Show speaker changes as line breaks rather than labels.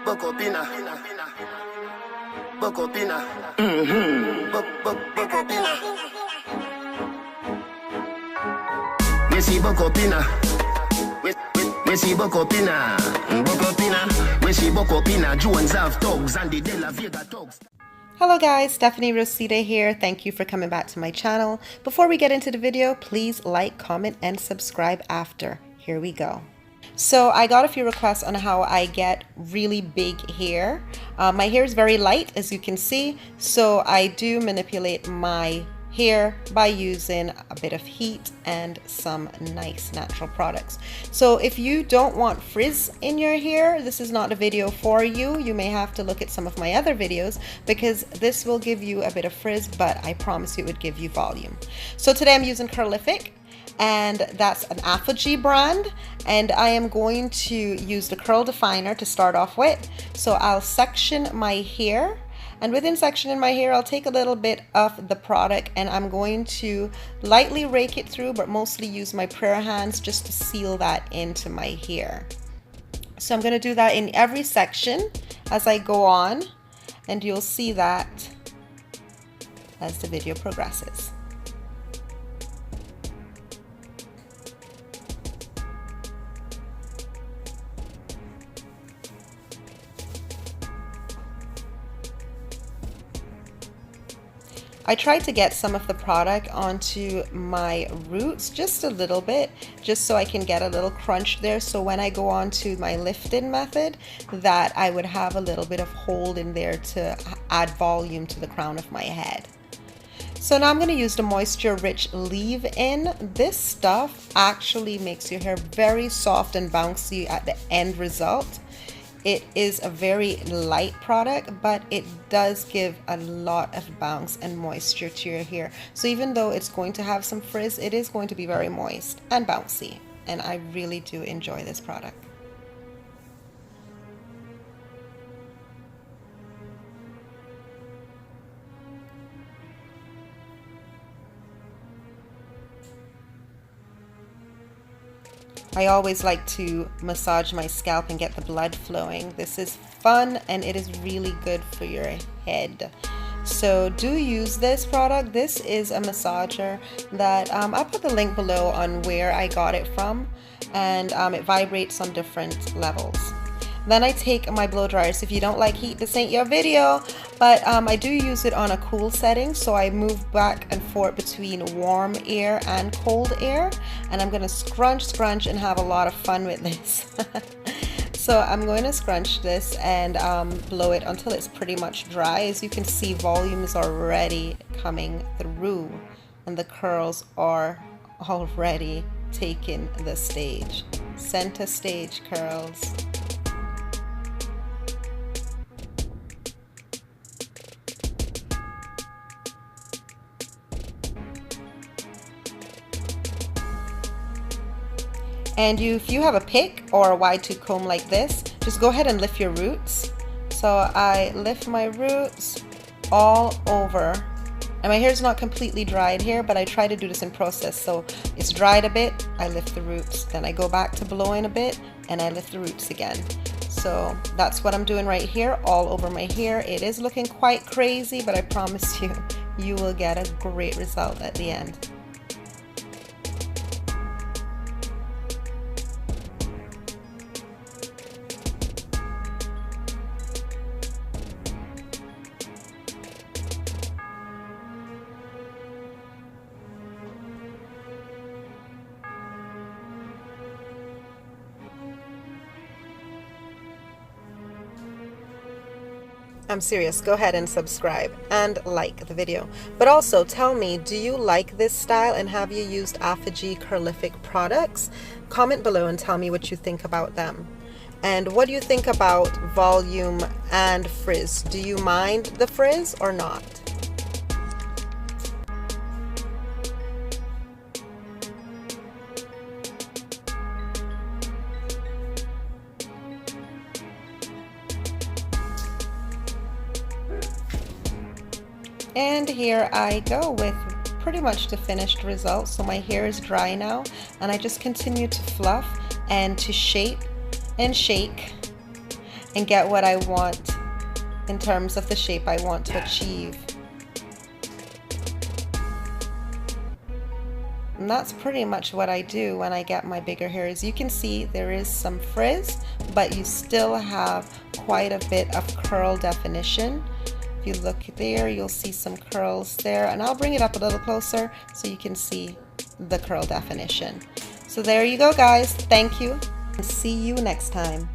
Bocopina. Bocopina. Bocopina. We see Bocopina. We see Bocopina. Bocopina. We see Bocopina. Jones have dogs and the De La Vega dogs.
Hello guys, Stephanie Rosita here. Thank you for coming back to my channel. Before we get into the video, please like, comment, and subscribe after. Here we go. So I got a few requests on how I get really big hair. My hair is very light, as you can see, so I do manipulate my hair by using a bit of heat and some nice natural products. So if you don't want frizz in your hair, this is not a video for you. You may have to look at some of my other videos because this will give you a bit of frizz, but I promise you it would give you volume. So today I'm using Curlific, and that's an Apogee brand, and I am going to use the curl definer to start off with. So I'll section my hair, and within sectioning my hair, I'll take a little bit of the product and I'm going to lightly rake it through, but mostly use my prayer hands just to seal that into my hair. So I'm going to do that in every section as I go on, and you'll see that as the video progresses. I tried to get some of the product onto my roots just a little bit, just so I can get a little crunch there, so when I go on to my lifting method that I would have a little bit of hold in there to add volume to the crown of my head. So now I'm going to use the moisture rich leave-in. This stuff actually makes your hair very soft and bouncy at the end result. It is a very light product, but it does give a lot of bounce and moisture to your hair. So even though it's going to have some frizz, it is going to be very moist and bouncy. And I really do enjoy this product. I always like to massage my scalp and get the blood flowing. This is fun and it is really good for your head. So do use this product. This is a massager that I'll put the link below on where I got it from, and it vibrates on different levels. Then I take my blow dryer. So if you don't like heat, this ain't your video, but I do use it on a cool setting, so I move back and forth between warm air and cold air, and I'm gonna scrunch and have a lot of fun with this. So I'm going to scrunch this and blow it until it's pretty much dry. As you can see, volume is already coming through and the curls are already taking the stage. Center stage curls. And if you have a pick or a wide tooth comb like this, just go ahead and lift your roots. So I lift my roots all over, and my hair is not completely dried here, but I try to do this in process. So it's dried a bit, I lift the roots, then I go back to blowing a bit and I lift the roots again. So that's what I'm doing right here, all over my hair. It is looking quite crazy, but I promise you, you will get a great result at the end. I'm serious, go ahead and subscribe and like the video. But also tell me, do you like this style and have you used Apogee Curlific products? Comment below and tell me what you think about them. And what do you think about volume and frizz? Do you mind the frizz or not? And here I go with pretty much the finished result. So my hair is dry now, and I just continue to fluff and to shape and shake and get what I want in terms of the shape I want to achieve. And that's pretty much what I do when I get my bigger hair. As you can see, there is some frizz, but you still have quite a bit of curl definition. If you look there, you'll see some curls there, and I'll bring it up a little closer so you can see the curl definition. So there you go, guys. Thank you, and see you next time.